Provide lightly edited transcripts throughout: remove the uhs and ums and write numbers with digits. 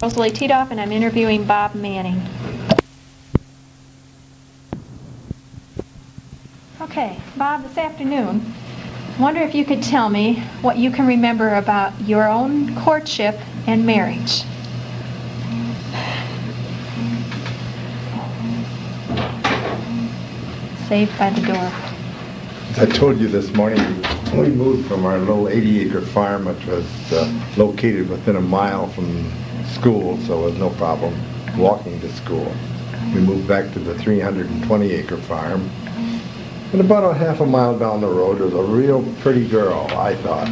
Rosalie Tiedoff, and I'm interviewing Bob Manning. Okay, Bob, this afternoon, I wonder if you could tell me what you can remember about your own courtship and marriage. Saved by the door. As I told you this morning, we moved from our little 80-acre farm, which was located within a mile from school, so there was no problem walking to school. We moved back to the 320-acre farm. And about a half a mile down the road, there was a real pretty girl, I thought.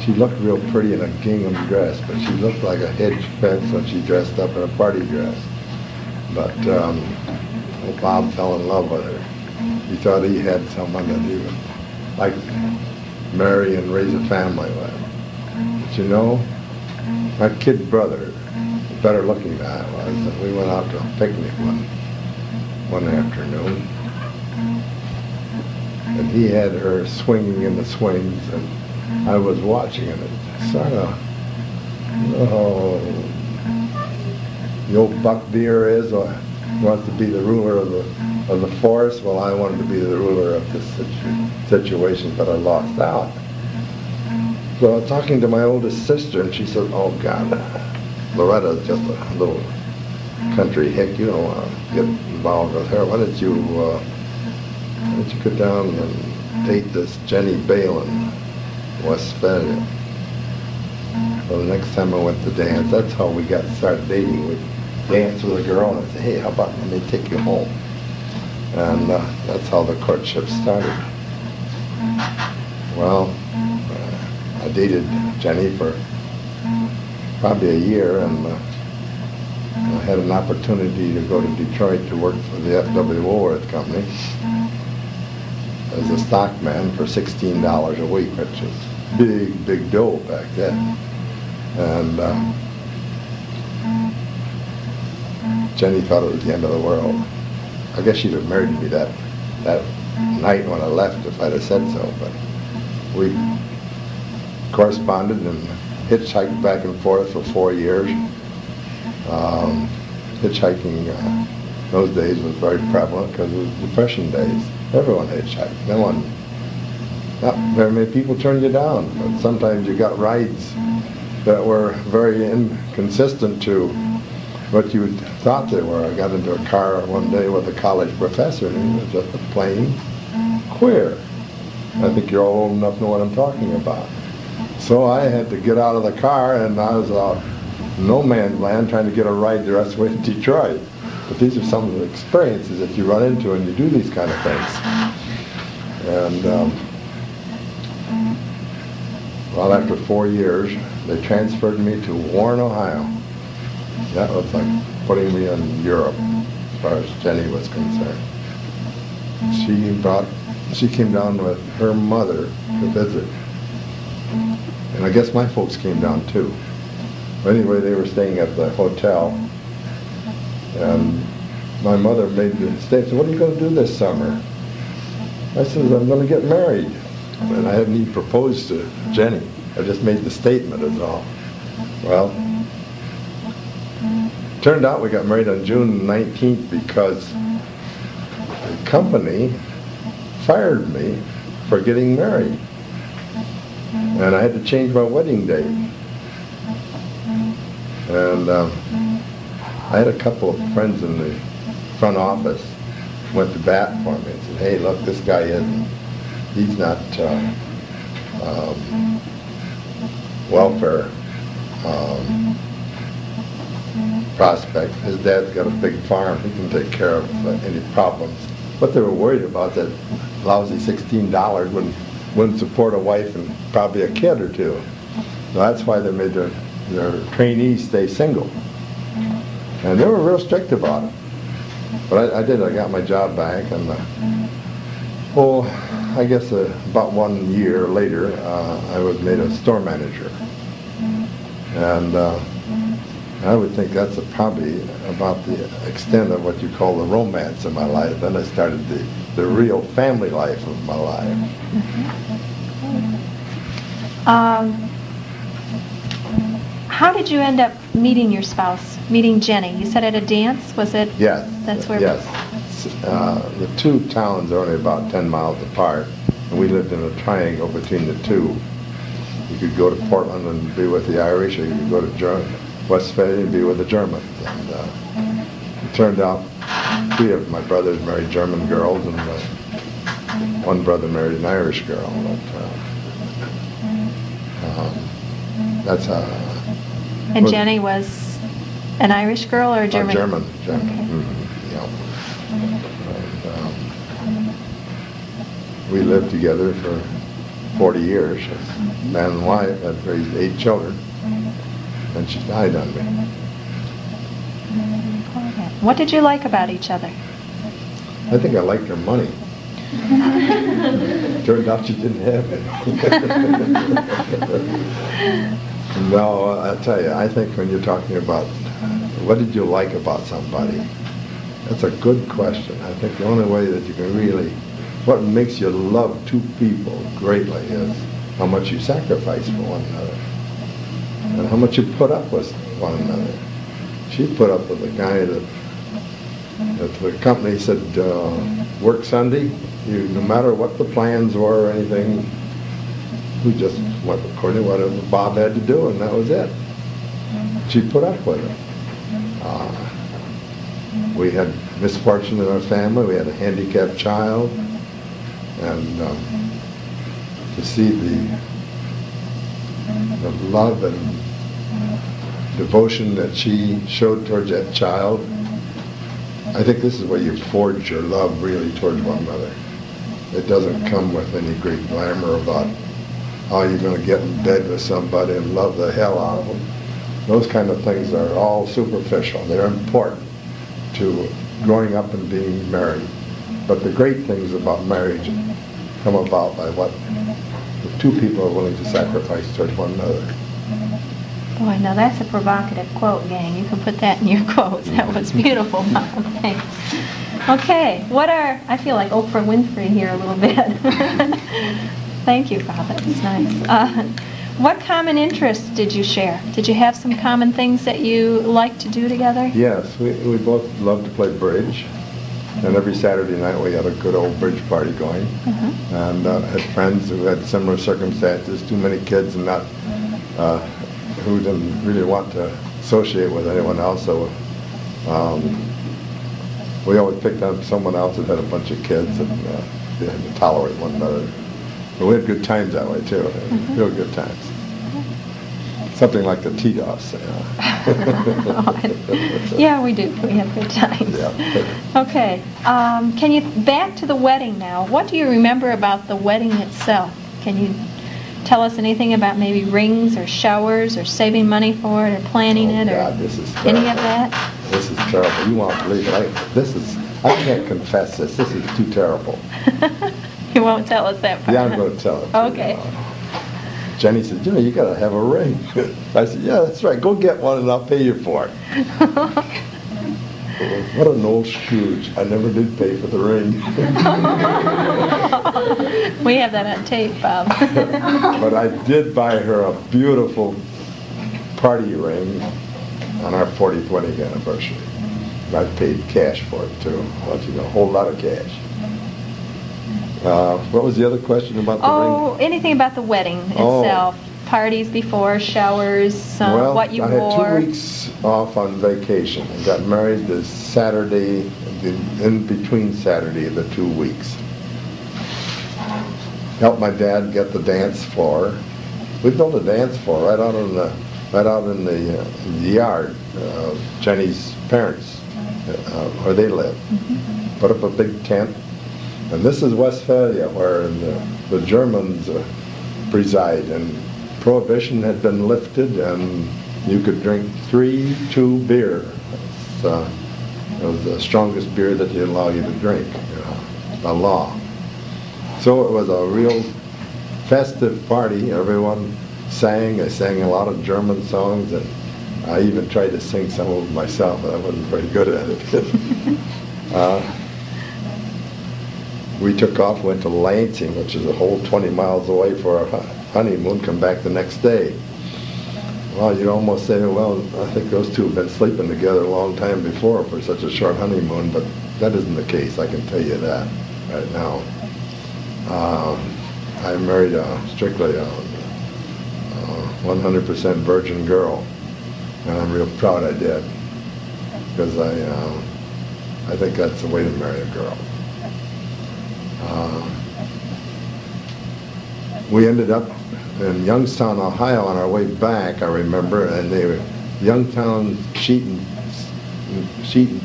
She looked real pretty in a gingham dress, but she looked like a hedge fence when she dressed up in a party dress. But Bob fell in love with her. He thought he had someone that he would like to marry and raise a family with. But you know, my kid brother, better looking than I was, and we went out to a picnic one afternoon, and he had her swinging in the swings, and I was watching, and it sort of, the old buck deer wants to be the ruler of the forest. Well, I wanted to be the ruler of this situation, but I lost out. So I was talking to my oldest sister, and she said, "Oh God, Loretta's just a little country hick. You don't want to get involved with her. Why don't you go down and date this Jenny Bale in West Australia?" Well, the next time I went to dance, that's how we got started dating. We'd dance with a girl, and I'd say, "Hey, how about let me take you home?" And that's how the courtship started. Well, I dated Jenny for probably a year, and I had an opportunity to go to Detroit to work for the F.W. Woolworth Company as a stockman for $16 a week, which was big dough back then. And Jenny thought it was the end of the world. I guess she'd have married me that night when I left if I'd have said so, but we corresponded and hitchhiked back and forth for 4 years. Hitchhiking those days was very prevalent because it was Depression days. Everyone hitchhiked. Not very many people turned you down, but sometimes you got rides that were very inconsistent to what you thought they were. I got into a car one day with a college professor, and he was just a plain queer. I think you're all old enough to know what I'm talking about. So I had to get out of the car, and I was out no man's land trying to get a ride the rest of the way to Detroit. But these are some of the experiences that you run into when you do these kind of things. And well, after 4 years, they transferred me to Warren, Ohio. That was like putting me in Europe as far as Jenny was concerned. She came down with her mother to visit. And I guess my folks came down too. But anyway, they were staying at the hotel. And my mother made the statement, "What are you going to do this summer?" I said, "I'm going to get married." And I hadn't even proposed to Jenny. I just made the statement is all. Well, turned out we got married on June 19th because the company fired me for getting married. And I had to change my wedding date. And I had a couple of friends in the front office went to bat for me and said, "Hey, look, this guy he's not welfare prospect. His dad's got a big farm. He can take care of any problems." What they were worried about, that lousy $16 wouldn't support a wife and probably a kid or two. So that's why they made their trainees stay single. And they were real strict about it. But I did. I got my job back, and I guess about 1 year later, I was made a store manager. And I would think that's probably about the extent of what you call the romance of my life. Then I started the real family life of my life. How did you end up meeting your spouse, meeting Jenny? You said at a dance? Was it? Yes. That's where. Yes. The two towns are only about 10 miles apart, and we lived in a triangle between the two. You could go to Portland and be with the Irish, or you could go to Westphalia and be with the Germans. And it turned out 3 of my brothers married German girls, and one brother married an Irish girl. But, that's and Jenny was an Irish girl or a German? German. Okay. Mm-hmm. Yeah. And, we lived together for 40 years, man and wife. I've raised 8 children, and she died on me. What did you like about each other? I think I liked her money. Turned out she didn't have it. No, I'll tell you, I think when you're talking about what did you like about somebody, that's a good question. I think the only way that you can really, what makes you love 2 people greatly is how much you sacrifice for one another and how much you put up with one another. She put up with a guy that the company said, work Sunday, no matter what the plans were or anything, we just went according to whatever Bob had to do, and that was it. She put up with it. We had misfortune in our family. We had a handicapped child, and to see the love and devotion that she showed towards that child, I think this is where you forge your love really towards one another. It doesn't come with any great glamour about how you're going to get in bed with somebody and love the hell out of them. Those kind of things are all superficial. They're important to growing up and being married. But the great things about marriage come about by what the 2 people are willing to sacrifice towards one another. Boy, now that's a provocative quote, gang. You can put that in your quotes. That was beautiful, Bob. Thanks. Okay, I feel like Oprah Winfrey here a little bit. Thank you, Bob. That was nice. What common interests did you share? Did you have some common things that you liked to do together? Yes, we both loved to play bridge. And every Saturday night we had a good old bridge party going. And had friends who had similar circumstances, too many kids and not who didn't really want to associate with anyone else. So we always picked up someone else that had a bunch of kids, and they had to tolerate one another. But we had good times that way too, real good times. Something like the T-Doffs. Yeah, we do. We have good times. Yeah. Okay. Can you, back to the wedding now, what do you remember about the wedding itself? Can you tell us anything about maybe rings or showers or saving money for it or planning it, or this is any of that? This is terrible. You won't believe it. I can't confess this. This is too terrible. You won't tell us that part? Yeah, I'm going to tell it. Okay. Jenny said, you got to have a ring. I said, yeah, that's right. Go get one and I'll pay you for it. What an old Scrooge. I never did pay for the ring. We have that on tape, Bob. But I did buy her a beautiful party ring on our 40th wedding anniversary. And I paid cash for it, too. A whole lot of cash. What was the other question about the ring? Oh, anything about the wedding itself. Parties before, showers, what you wore. I had 2 weeks off on vacation. I got married this Saturday, in between Saturday of the 2 weeks. Helped my dad get the dance floor. We built a dance floor right out in the yard of Jenny's parents, where they lived. Put up a big tent. And this is Westphalia, where the Germans preside, and Prohibition had been lifted, and you could drink 3-2 beer. It was the strongest beer that they allow you to drink, by law. So it was a real festive party. Everyone sang. I sang a lot of German songs, and I even tried to sing some of them myself, but I wasn't very good at it. We took off, went to Lansing, which is a whole 20 miles away for our honeymoon, come back the next day. Well, you'd almost say, well, I think those two have been sleeping together a long time before for such a short honeymoon, but that isn't the case, I can tell you that right now. I married strictly a 100% virgin girl, and I'm real proud I did, because I think that's the way to marry a girl. We ended up in Youngstown, Ohio on our way back, I remember, and they were Youngstown Sheet and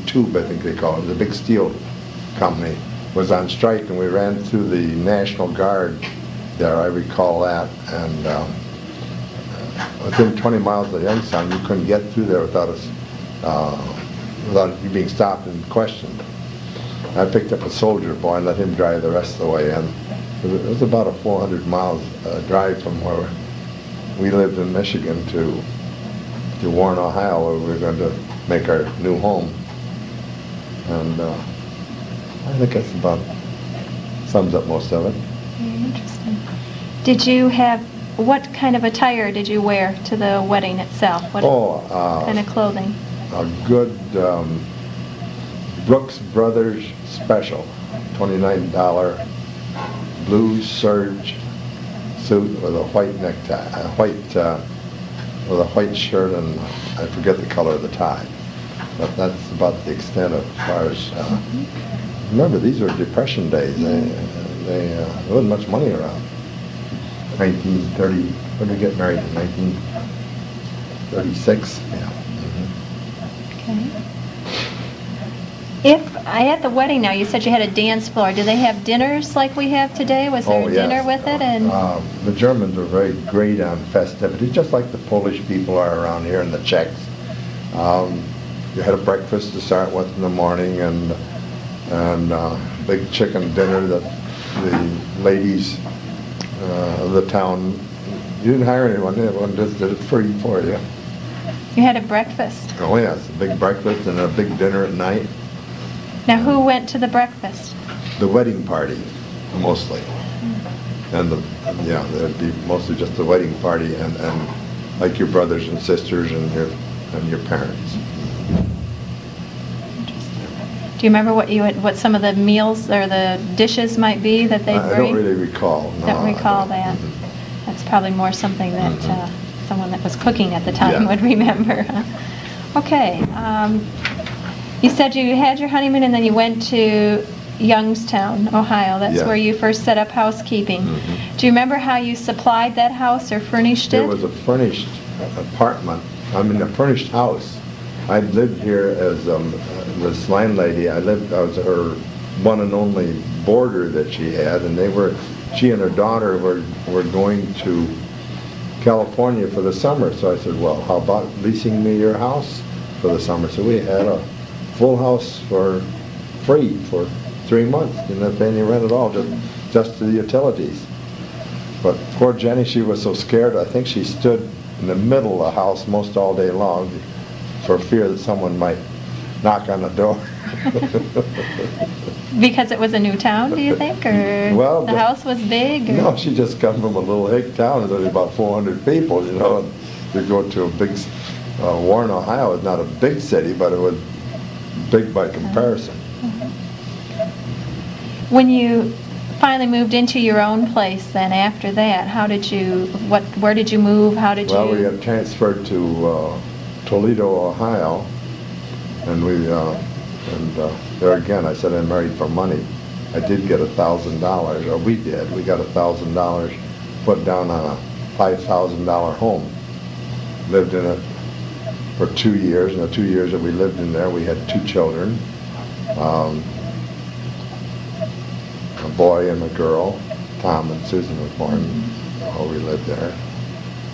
Tube, I think they call it, the big steel company, was on strike, and we ran through the National Guard there, I recall that, and within 20 miles of Youngstown, you couldn't get through there without you being stopped and questioned. I picked up a soldier boy and let him drive the rest of the way in. It was about a 400 miles drive from where we lived in Michigan to Warren, Ohio, where we were going to make our new home. And I think that's about sums up most of it. Very interesting. Did you have, what kind of attire did you wear to the wedding itself? What kind of clothing? A good Brooks Brothers special, $29 blue serge suit with a white necktie, with a white shirt, and I forget the color of the tie. But that's about the extent of as far as. Remember, these were Depression days. There wasn't much money around. 1930. When did we get married? In 1936. Yeah. Okay. If at the wedding now, you said you had a dance floor. Do they have dinners like we have today? Was there a dinner with it? And the Germans were very great on festivities, just like the Polish people are around here and the Czechs. You had a breakfast to start with in the morning, and big chicken dinner that the ladies of the town. You didn't hire anyone; everyone just did it free for you. You had a breakfast. Oh yes, a big breakfast and a big dinner at night. Now, who went to the breakfast? The wedding party, mostly. And there'd be mostly just the wedding party and like your brothers and sisters and your parents. Do you remember what some of the meals or the dishes might be that they bring? I don't really recall. No, don't recall that. Mm-hmm. That's probably more something that someone that was cooking at the time would remember. Okay. You said you had your honeymoon and then you went to Youngstown, Ohio. That's where you first set up housekeeping. Mm-hmm. Do you remember how you supplied that house or furnished it? It was a furnished apartment. I mean, a furnished house. I lived here as this landlady. I was her one and only boarder that she had, and she and her daughter were going to California for the summer. So I said, well, how about leasing me your house for the summer? So we had a full house for free for 3 months. Didn't have to pay any rent at all, just the utilities. But poor Jenny, she was so scared. I think she stood in the middle of the house most all day long for fear that someone might knock on the door. Because it was a new town, do you think, or the house was big? Or? No, she just come from a little hick town. There's only about 400 people, you know. And you go to a big Warren, Ohio is not a big city, but it was big by comparison. When you finally moved into your own place, then after that, where did you move? How did you? Well, we got transferred to Toledo, Ohio, and there again, I said I married for money. I did get $1,000, or we did. We got $1,000 put down on a $5,000 home. Lived in it for 2 years. In the 2 years that we lived in there, we had 2 children, a boy and a girl. Tom and Susan was born while we lived there.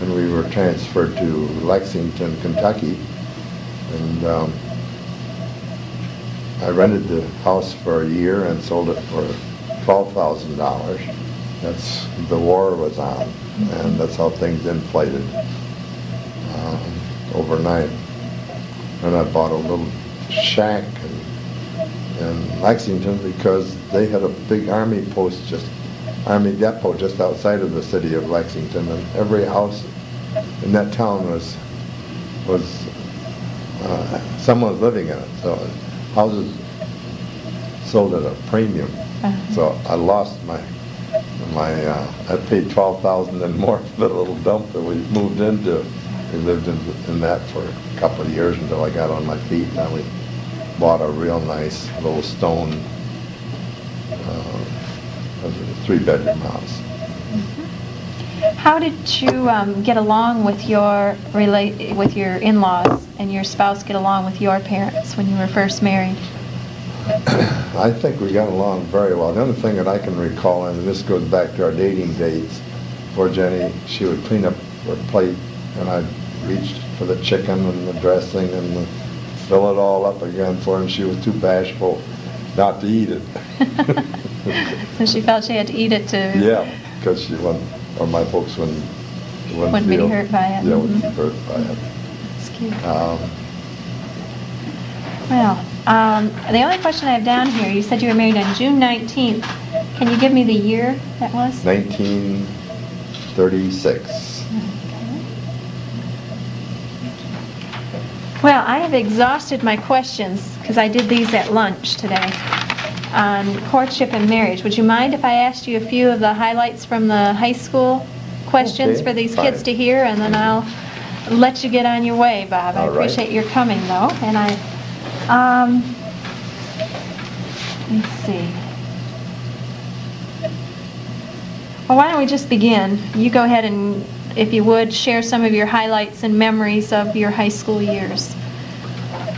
And we were transferred to Lexington, Kentucky, and I rented the house for a year and sold it for $12,000. The war was on, and that's how things inflated overnight. And I bought a little shack in Lexington because they had a big army depot just outside of the city of Lexington, and every house in that town was was someone's living in it. So houses sold at a premium. So I lost I paid $12,000 and more for the little dump that we moved into. We lived in that for a couple of years until I got on my feet. Then we bought a real nice little stone 3-bedroom house. How did you get along with your in-laws, and your spouse get along with your parents when you were first married? I think we got along very well. The only thing that I can recall, and this goes back to our dating days, poor Jenny, she would clean up her plate, and I'd reach for the chicken and the dressing and fill it all up again for her, and she was too bashful not to eat it. So she felt she had to eat it to... Yeah, because she wouldn't, or my folks wouldn't be hurt by it. Yeah, wouldn't be hurt by it. That's cute. The only question I have down here, you said you were married on June 19th. Can you give me the year that was? 1936. Okay. Well, I have exhausted my questions because I did these at lunch today on courtship and marriage. Would you mind if I asked you a few of the highlights from the high school questions for these kids to hear, and then I'll let you get on your way, Bob. I appreciate your coming, though. And let's see. Well, why don't we just begin? You go ahead and, if you would, share some of your highlights and memories of your high school years.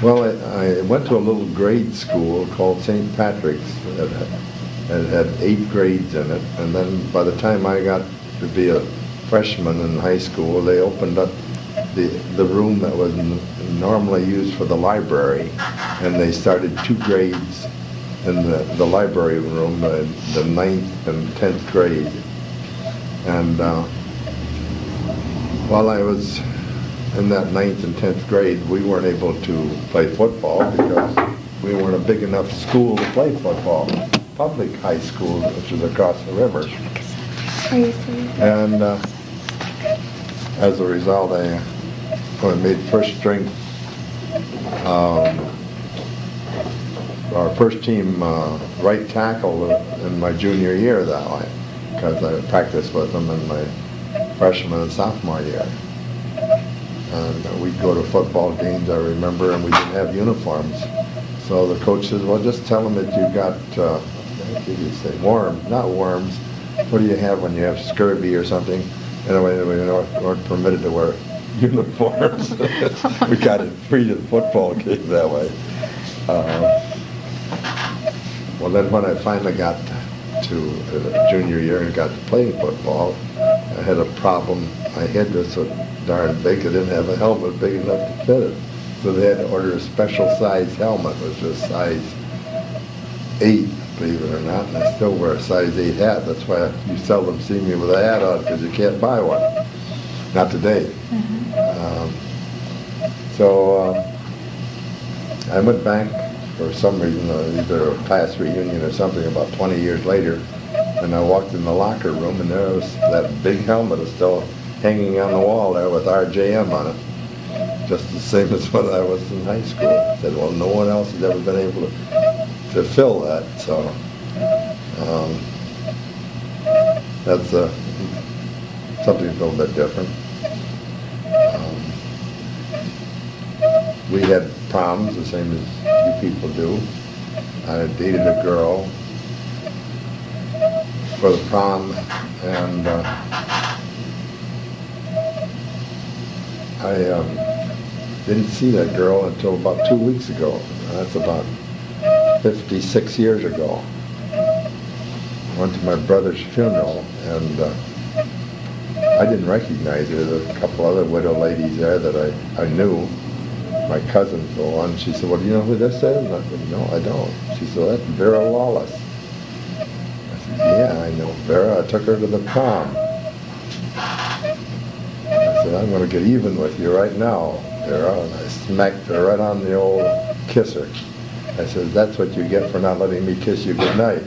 Well, I went to a little grade school called St. Patrick's. It had 8 grades in it, and then by the time I got to be a freshman in high school, they opened up the room that was normally used for the library, and they started 2 grades in the library room, the 9th and 10th grade. And while I was in that 9th and 10th grade, we weren't able to play football because we weren't a big enough school to play football. Public high school, which was across the river. And as a result, I made first string, our first team right tackle in my junior year that way, because I practiced with them in my freshman and sophomore year. And we'd go to football games, I remember, and we didn't have uniforms. So the coach says, well, just tell them that you got, what did you say, worms, not worms. What do you have when you have scurvy or something? Anyway, we weren't permitted to wear uniforms. We got it free to the football game that way. Well, then when I finally got to junior year and got to playing football, I had a problem. My head was so darn big, I didn't have a helmet big enough to fit it. So they had to order a special size helmet, which was size 8, believe it or not, and I still wear a size 8 hat. That's why you seldom see me with a hat on, because you can't buy one. Not today. So I went back for some reason, either a class reunion or something, about 20 years later, and I walked in the locker room, and there was that big helmet was still hanging on the wall there with RJM on it, just the same as when I was in high school. I said, well, no one else has ever been able to fill that, so that's something a little bit different. We had proms, the same as you people do. I dated a girl for the prom, and I didn't see that girl until about 2 weeks ago. That's about 56 years ago. I went to my brother's funeral, and I didn't recognize her. There were a couple other widow ladies there that I knew. My cousin, for one, she said, well, do you know who this is? And I said, no, I don't. She said, well, that's Vera Lawless. I said, yeah, I know Vera. I took her to the prom. I said, I'm going to get even with you right now, Vera. And I smacked her right on the old kisser. I said, that's what you get for not letting me kiss you goodnight.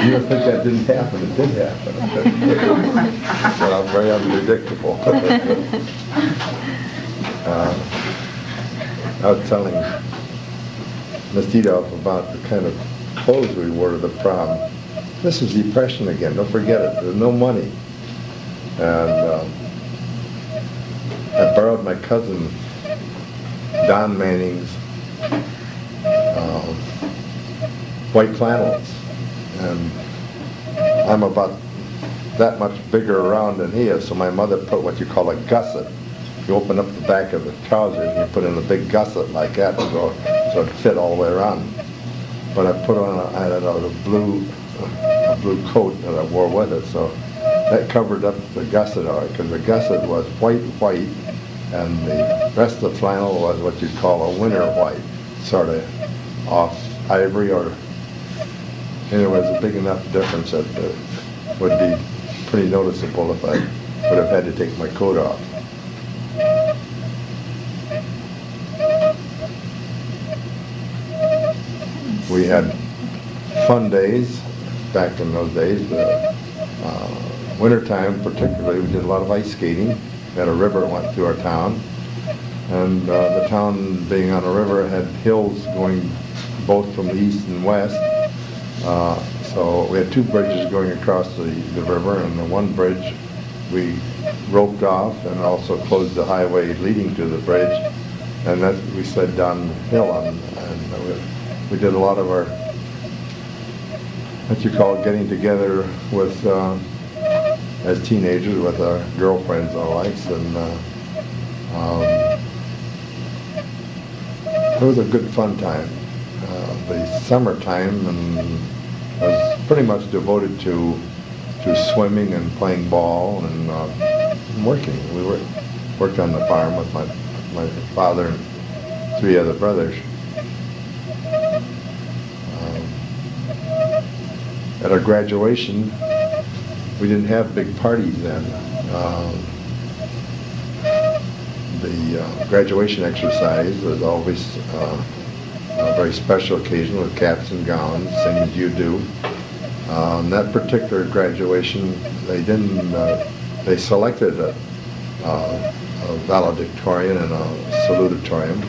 You think that didn't happen? It did happen. But I'm very unpredictable. I was telling Miss Titoff about the kind of clothes we wore to the prom. This is Depression again. Don't forget it. There's no money. And I borrowed my cousin Don Manning's white flannels. And I'm about that much bigger around than he is, so my mother put what you call a gusset. You open up the back of the trousers and you put in a big gusset like that so it fit all the way around. But I put on a blue coat that I wore with it, so that covered up the gusset all right, because the gusset was white, and the rest of the flannel was what you'd call a winter white, sort of off ivory, or anyway, it was a big enough difference that it would be pretty noticeable if I would have had to take my coat off. We had fun days back in those days. Wintertime particularly, we did a lot of ice skating. We had a river that went through our town. And the town being on a river had hills going both from the east and west. So we had two bridges going across the river, and the one bridge we roped off and also closed the highway leading to the bridge. And that we slid downhill and we did a lot of our, what you call getting together with, as teenagers with our girlfriends and the likes, and it was a good fun time. The summertime was pretty much devoted to swimming and playing ball and working. We worked on the farm with my father and three other brothers. At our graduation, we didn't have big parties then. The graduation exercise was always a very special occasion with caps and gowns, same as you do. On that particular graduation, they selected a valedictorian and a salutatorian,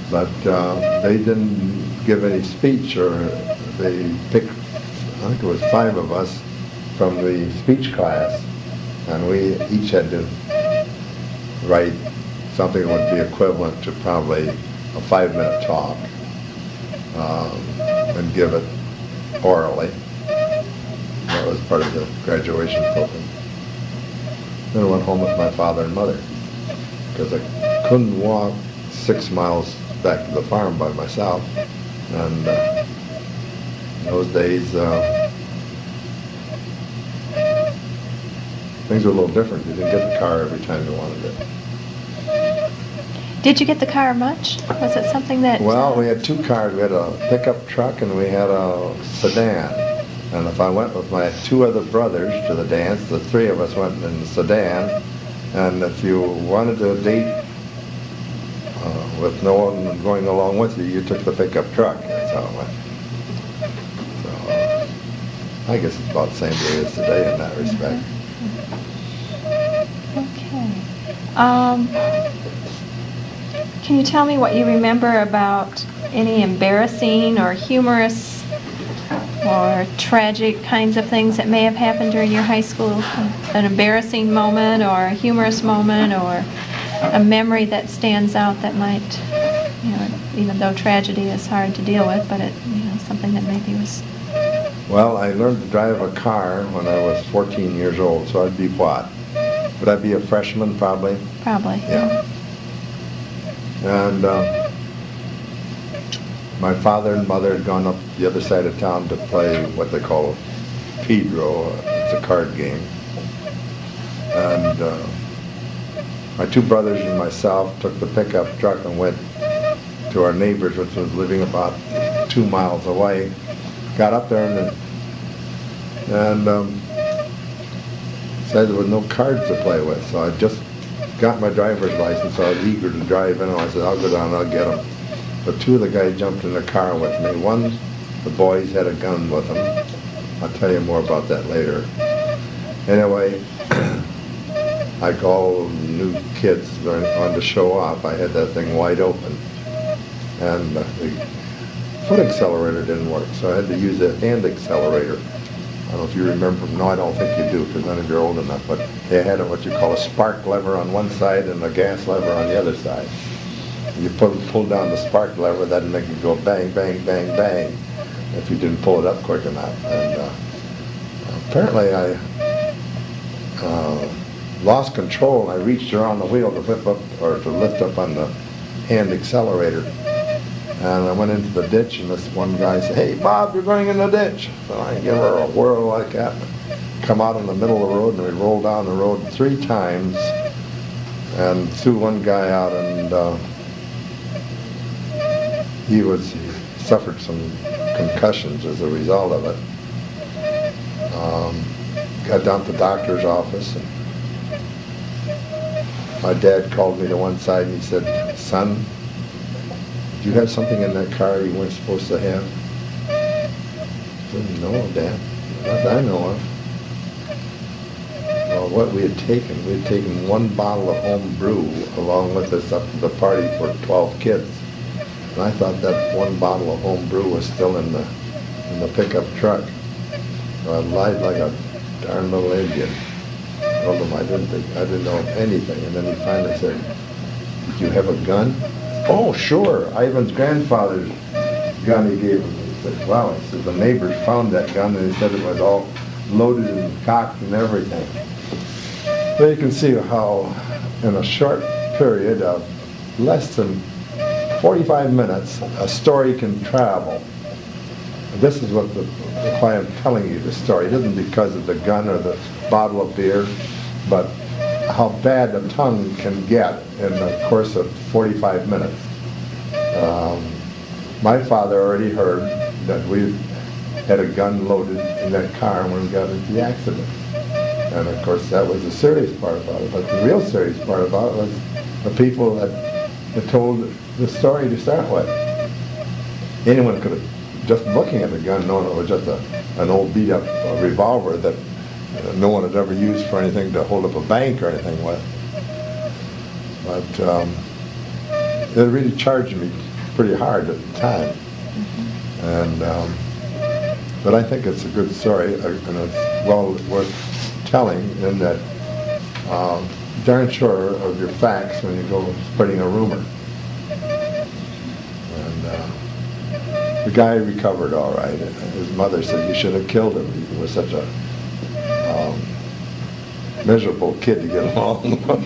but they didn't give any speech, or they picked, I think it was 5 of us from the speech class, and we each had to write something that would be equivalent to probably a 5-minute talk and give it orally. That was part of the graduation program. Then I went home with my father and mother because I couldn't walk 6 miles back to the farm by myself, and in those days things were a little different. You didn't get the car every time you wanted it. Did you get the car much? Was it something that... Well, we had 2 cars. We had a pickup truck and we had a sedan. And if I went with my 2 other brothers to the dance, the 3 of us went in the sedan. And if you wanted to date with no one going along with you, you took the pickup truck. That's how it went. So I guess it's about the same way as today in that respect. Okay. Can you tell me what you remember about any embarrassing or humorous or tragic kinds of things that may have happened during your high school? An embarrassing moment or a humorous moment or a memory that stands out that might, even though tragedy is hard to deal with, but something that maybe was... Well, I learned to drive a car when I was 14 years old, so I'd be what? Would I be a freshman probably? Probably. Yeah. And my father and mother had gone up the other side of town to play what they call Pedro. It's a card game. And my 2 brothers and myself took the pickup truck and went to our neighbors, which was living about 2 miles away. Got up there and said there was no cards to play with, so I just got my driver's license, so I was eager to drive in, and I said, I'll go down and I'll get them. But 2 of the guys jumped in the car with me. One, the boys had a gun with them, I'll tell you more about that later. Anyway, like all new kids on to show off, I had that thing wide open. And the foot accelerator didn't work, so I had to use a hand accelerator. I don't know if you remember. No, I don't think you do, because none of you are old enough, but they had what you call a spark lever on one side and a gas lever on the other side. You pull down the spark lever, that'd make it go bang, bang, bang, bang, if you didn't pull it up quick enough. And apparently I lost control, and I reached around the wheel to flip up, or to lift up on the hand accelerator. And I went into the ditch, and this one guy said, "Hey, Bob, you're going in the ditch." So I give her a whirl like that, come out in the middle of the road, and we rolled down the road 3 times and threw one guy out, and he suffered some concussions as a result of it. Got down to the doctor's office, and my dad called me to one side, and he said, "Son, do you have something in that car you weren't supposed to have?" I said, "No, Dad, not that I know of." Well, what we had taken 1 bottle of home brew along with us up to the party for 12 kids. And I thought that 1 bottle of home brew was still in the pickup truck. So I lied like a darn little Indian. I told him I didn't know of anything. And then he finally said, "Did you have a gun?" "Oh, sure. Ivan's grandfather's gun he gave him." He said, "Wow." He said, "The neighbors found that gun, and they said it was all loaded and cocked and everything." So you can see how, in a short period of less than 45 minutes, a story can travel. This is why I'm telling you the story. It isn't because of the gun or the bottle of beer, but how bad the tongue can get in the course of 45 minutes. My father already heard that we had a gun loaded in that car when we got into the accident. And of course that was the serious part about it. But the real serious part about it was the people that told the story to start with. Anyone could have, just looking at the gun, known it was just an old beat up revolver that no one had ever used for anything to hold up a bank or anything with. But it really charged me pretty hard at the time. And but I think it's a good story, and it's well worth telling, in that darn sure of your facts when you go spreading a rumor. And the guy recovered all right. His mother said, "You should have killed him. He was such a miserable kid to get along." Well,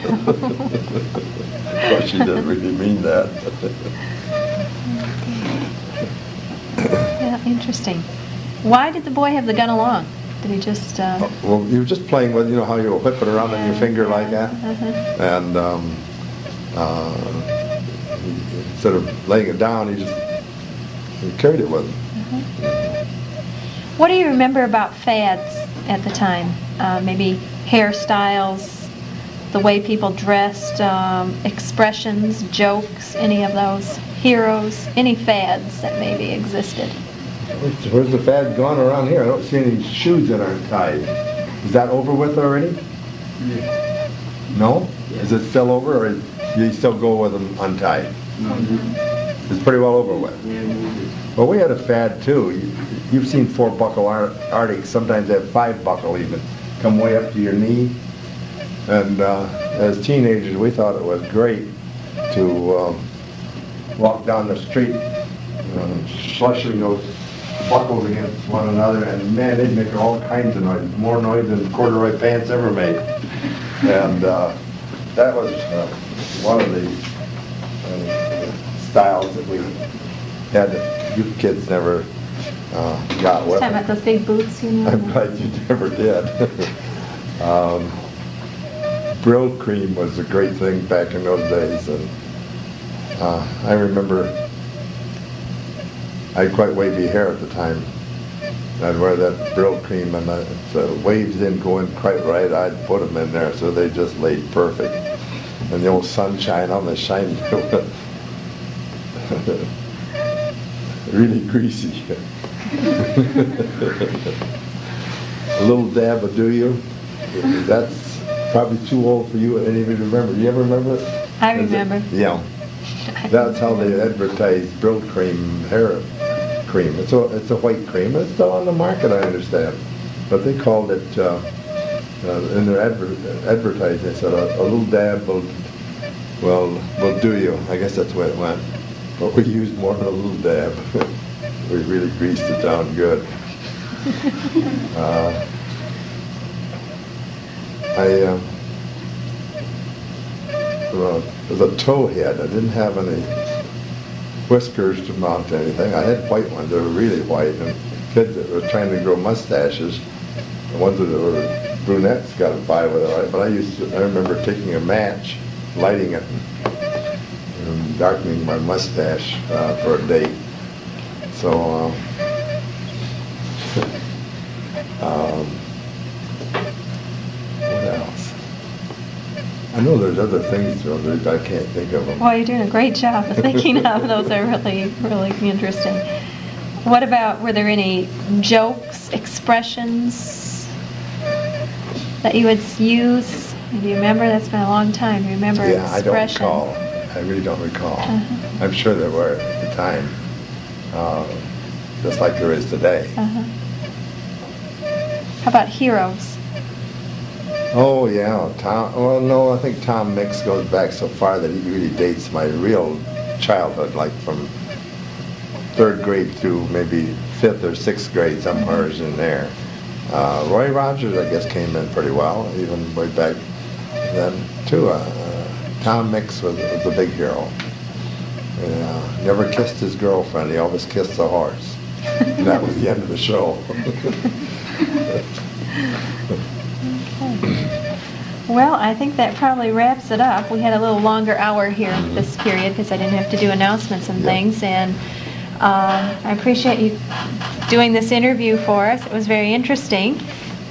she didn't really mean that. Yeah, interesting. Why did the boy have the gun along? Did he just... Well, he was just playing with, you know how you whip it around on your finger like that? And instead of laying it down, he carried it with him. What do you remember about fads at the time? Maybe hairstyles, the way people dressed, expressions, jokes, any of those? Heroes, any fads that maybe existed? Where's the fad gone around here? I don't see any shoes that aren't tied. Is that over with already? Yeah. No? Yeah. Is it still over, or do you still go with them untied? No. It's pretty well over with. Well, we had a fad too. You've seen 4-buckle Arctics. Sometimes they have 5-buckle even. Come way up to your knee. And as teenagers, we thought it was great to walk down the street slushing those buckles against one another, and man, they'd make all kinds of noise, more noise than corduroy pants ever made. And that was one of the styles that we had that you kids never got with. Talking about those big boots, you know? I'm glad you never did. Brill cream was a great thing back in those days, and I remember I had quite wavy hair at the time. I'd wear that Brill cream, and if the waves didn't go in quite right, I'd put them in there so they just laid perfect. And the old sunshine on the shine, really greasy. A Little Dab of Do You. That's probably too old for you. Any of you remember? Do you ever remember it? I remember. Yeah. That's how they advertise Brill Cream hair cream. It's a white cream. It's still on the market, I understand. But they called it, in their advertising, they said a little dab will do you. I guess that's the way it went. But we used more than a little dab. We really greased it down good. Was a towhead. I didn't have any whiskers to mount anything. I had white ones that were really white, and kids that were trying to grow mustaches, the ones that were brunettes got by with it. But I remember taking a match, lighting it, and darkening my mustache for a date. So, what else? I know there's other things, but I can't think of them. Well, you're doing a great job of thinking of those. Are really, really interesting. What about, were there any jokes, expressions that you would use? Do you remember? That's been a long time. Do you remember Yeah, expression? I don't recall. I really don't recall. I'm sure there were at the time, just like there is today. How about heroes? Oh yeah, Tom. Well, no, I think Tom Mix goes back so far that he really dates my real childhood, like from 3rd grade through maybe 5th or 6th grade, somewhere in there. Roy Rogers, I guess, came in pretty well, even way back then too. Tom Mix was a big hero. Never kissed his girlfriend. He always kissed the horse. And that was the end of the show. Well, I think that probably wraps it up. We had a little longer hour here this period because I didn't have to do announcements and things. And I appreciate you doing this interview for us. It was very interesting.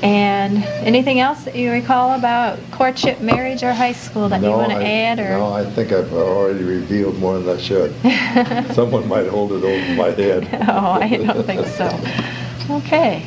And anything else that you recall about courtship, marriage, or high school that you want to add? Or? No, I think I've already revealed more than I should. Someone might hold it over my head. Oh, I don't think so. Okay.